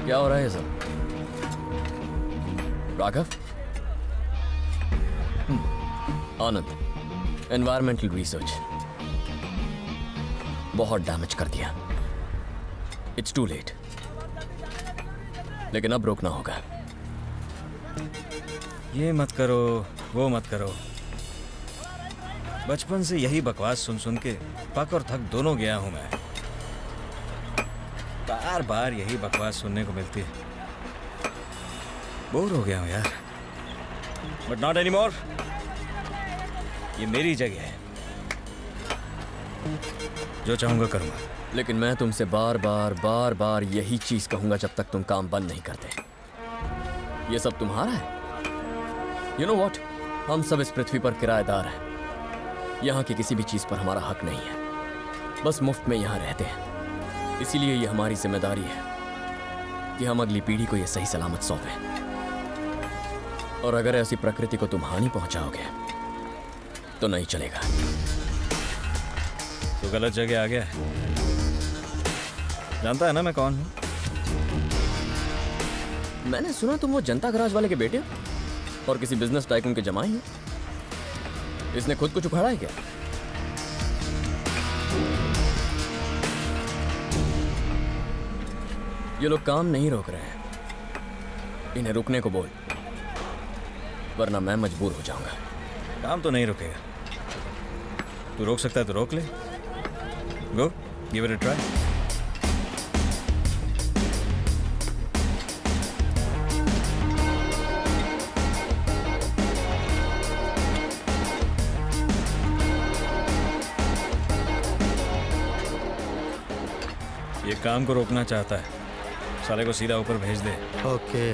क्या हो रहा है ये सब? राघव? आनंद, एनवायरमेंटल रिसर्च बहुत डैमेज कर दिया। इट्स टू लेट, लेकिन अब रोकना होगा। ये मत करो, वो मत करो। बचपन से यही बकवास सुन सुन के पक और थक दोनों गया हूं मैं। बार बार यही बकवास सुनने को मिलती है। बोर हो गया हूं यार। But not any more. ये मेरी जगह है, जो चाहूंगा करूंगा। लेकिन मैं तुमसे बार बार यही चीज कहूंगा जब तक तुम काम बंद नहीं करते। ये सब तुम्हारा है। यू नो वॉट, हम सब इस पृथ्वी पर किराएदार हैं। यहाँ की किसी भी चीज पर हमारा हक नहीं है, बस मुफ्त में यहाँ रहते हैं। इसीलिए ये हमारी जिम्मेदारी है कि हम अगली पीढ़ी को ये सही सलामत सौंपें। और अगर ऐसी प्रकृति को तुम हानि पहुंचाओगे तो नहीं चलेगा। तो गलत जगह आ गया है। जानता है ना मैं कौन हूं? मैंने सुना तुम वो जनता गराज वाले के बेटे हो और किसी बिजनेस टाइकून के जमाई हो। इसने खुद कुछ उखाड़ा है क्या? ये लोग काम नहीं रोक रहे हैं, इन्हें रुकने को बोल, वरना मैं मजबूर हो जाऊंगा। काम तो नहीं रुकेगा। तू रोक सकता है तो रोक ले। गो, गिव इट अ ट्राई। ये काम को रोकना चाहता है, साले को सीधा ऊपर भेज दे। ओके।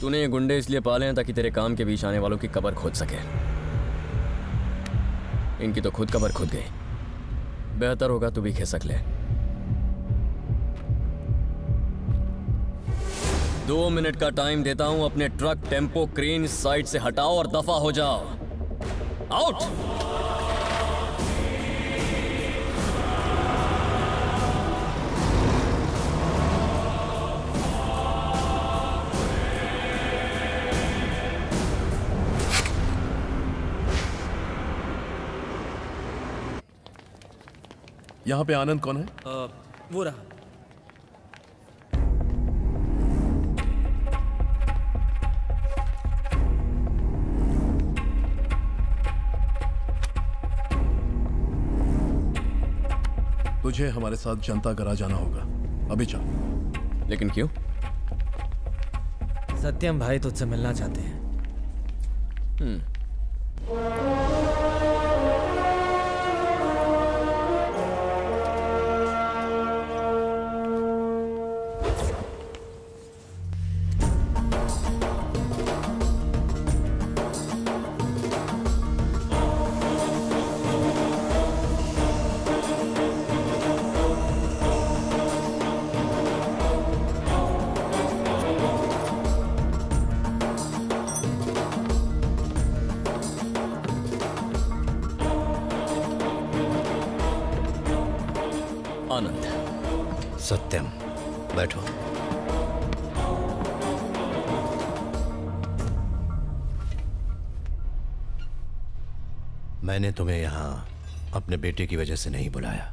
तूने ये गुंडे इसलिए पाले हैं ताकि तेरे काम के बीच आने वालों की कब्र खोद सके। इनकी तो खुद कबर खुद गई। बेहतर होगा तू भी खिसक ले। 2 मिनट का टाइम देता हूं, अपने ट्रक, टेम्पो, क्रेन इस साइड से हटाओ और दफा हो जाओ। आउट। यहाँ पे आनंद कौन है? वो रहा। तुझे हमारे साथ जनता गरा जाना होगा, अभी चल। लेकिन क्यों? सत्यम भाई तुझसे मिलना चाहते हैं। आनंद। सत्यम, बैठो। मैंने तुम्हें यहां अपने बेटे की वजह से नहीं बुलाया।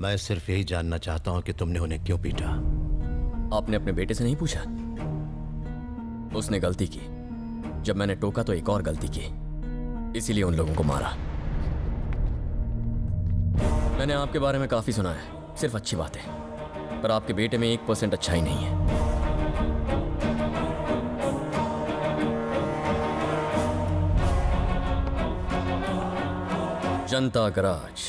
मैं सिर्फ यही जानना चाहता हूं कि तुमने उन्हें क्यों पीटा। आपने अपने बेटे से नहीं पूछा? उसने गलती की। जब मैंने टोका तो एक और गलती की, इसीलिए उन लोगों को मारा। मैंने आपके बारे में काफी सुना है, सिर्फ अच्छी बातें, पर आपके बेटे में 1% अच्छाई नहीं है। जनता गराज,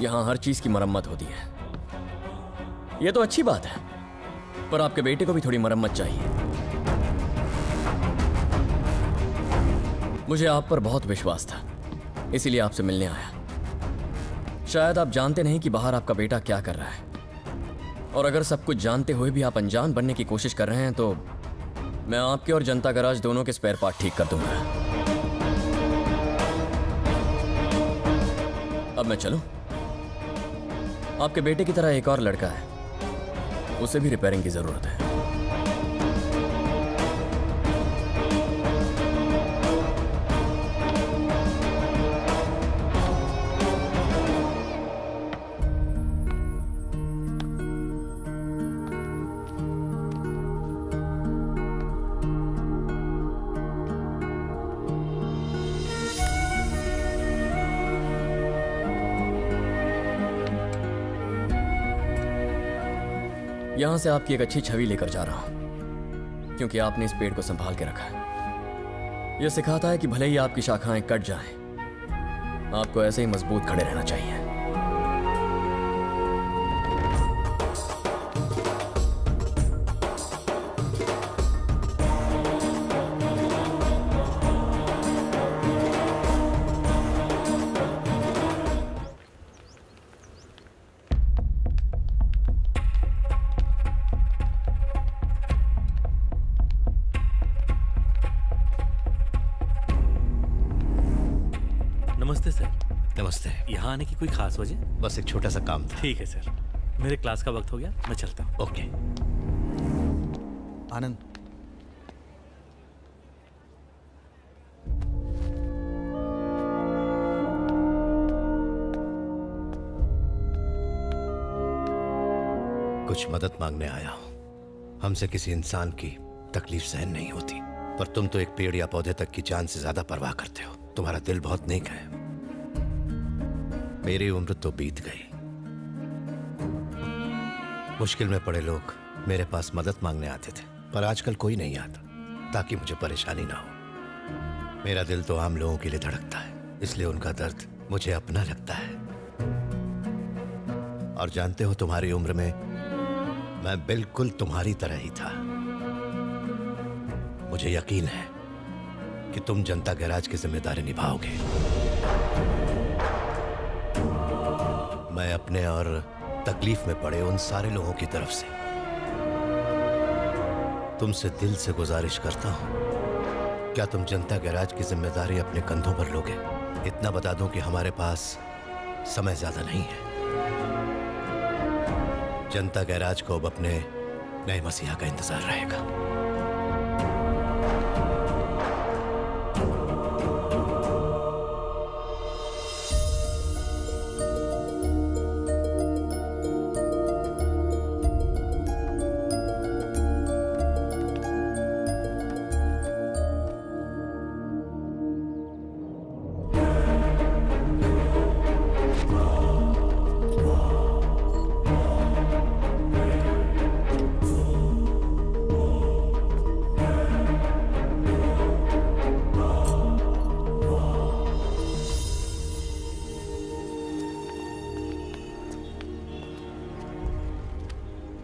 यहां हर चीज की मरम्मत होती है। यह तो अच्छी बात है, पर आपके बेटे को भी थोड़ी मरम्मत चाहिए। मुझे आप पर बहुत विश्वास था, इसीलिए आपसे मिलने आया। शायद आप जानते नहीं कि बाहर आपका बेटा क्या कर रहा है, और अगर सब कुछ जानते हुए भी आप अनजान बनने की कोशिश कर रहे हैं तो मैं आपके और जनता गराज दोनों के स्पेयर पार्ट ठीक कर दूंगा। अब मैं चलूं? आपके बेटे की तरह एक और लड़का है, उसे भी रिपेयरिंग की जरूरत है। यहां से आपकी एक अच्छी छवि लेकर जा रहा हूं, क्योंकि आपने इस पेड़ को संभाल के रखा है। यह सिखाता है कि भले ही आपकी शाखाएं कट जाएं, आपको ऐसे ही मजबूत खड़े रहना चाहिए। नमस्ते सर। नमस्ते। यहाँ आने की कोई खास वजह? बस एक छोटा सा काम था। ठीक है सर, मेरे क्लास का वक्त हो गया, मैं चलता हूँ। ओके। आनंद, कुछ मदद मांगने आया हूं। हमसे किसी इंसान की तकलीफ सहन नहीं होती, पर तुम तो एक पेड़ या पौधे तक की जान से ज्यादा परवाह करते हो। तुम्हारा दिल बहुत नेक है। मेरी उम्र तो बीत गई। मुश्किल में पड़े लोग मेरे पास मदद मांगने आते थे, पर आजकल कोई नहीं आता, ताकि मुझे परेशानी ना हो। मेरा दिल तो आम लोगों के लिए धड़कता है, इसलिए उनका दर्द मुझे अपना लगता है। और जानते हो, तुम्हारी उम्र में मैं बिल्कुल तुम्हारी तरह ही था। मुझे यकीन है कि तुम जनता गैराज की जिम्मेदारी निभाओगे। मैं अपने और तकलीफ में पड़े उन सारे लोगों की तरफ से तुमसे दिल से गुजारिश करता हूं, क्या तुम जनता गैराज की जिम्मेदारी अपने कंधों पर लोगे? इतना बता दूं कि हमारे पास समय ज्यादा नहीं है। जनता गैराज को अब अपने नए मसीहा का इंतजार रहेगा।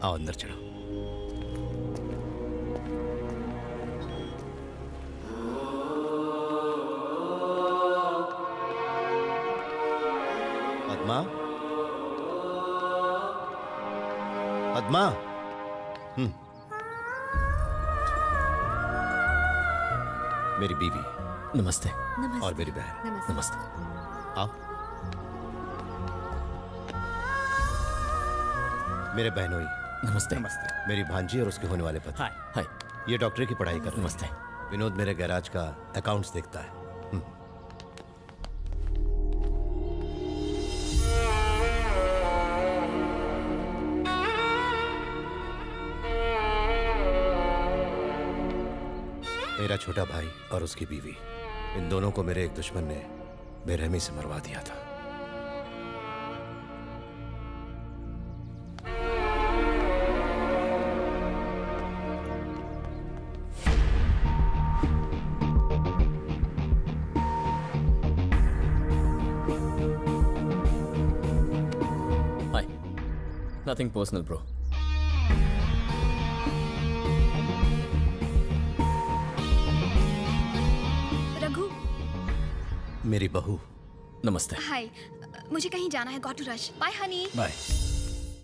आओ अंदर चलो। पद्मा, पद्मा। मेरी बीवी नमस्ते। और मेरी बहन। नमस्ते। आओ। मेरे बहनोई, नमस्ते। मेरी भांजी और उसके होने वाले पति। हाय। हाय। ये डॉक्टरी की पढ़ाई कर रहे हैं। नमस्ते। विनोद मेरे गैराज का अकाउंट्स देखता है। मेरा छोटा भाई और उसकी बीवी, इन दोनों को मेरे एक दुश्मन ने बेरहमी से मरवा दिया था। Hi. Nothing personal bro. Raghu, मेरी बहू। नमस्ते। हाय। मुझे कहीं जाना है, got to rush. Bye honey. Bye.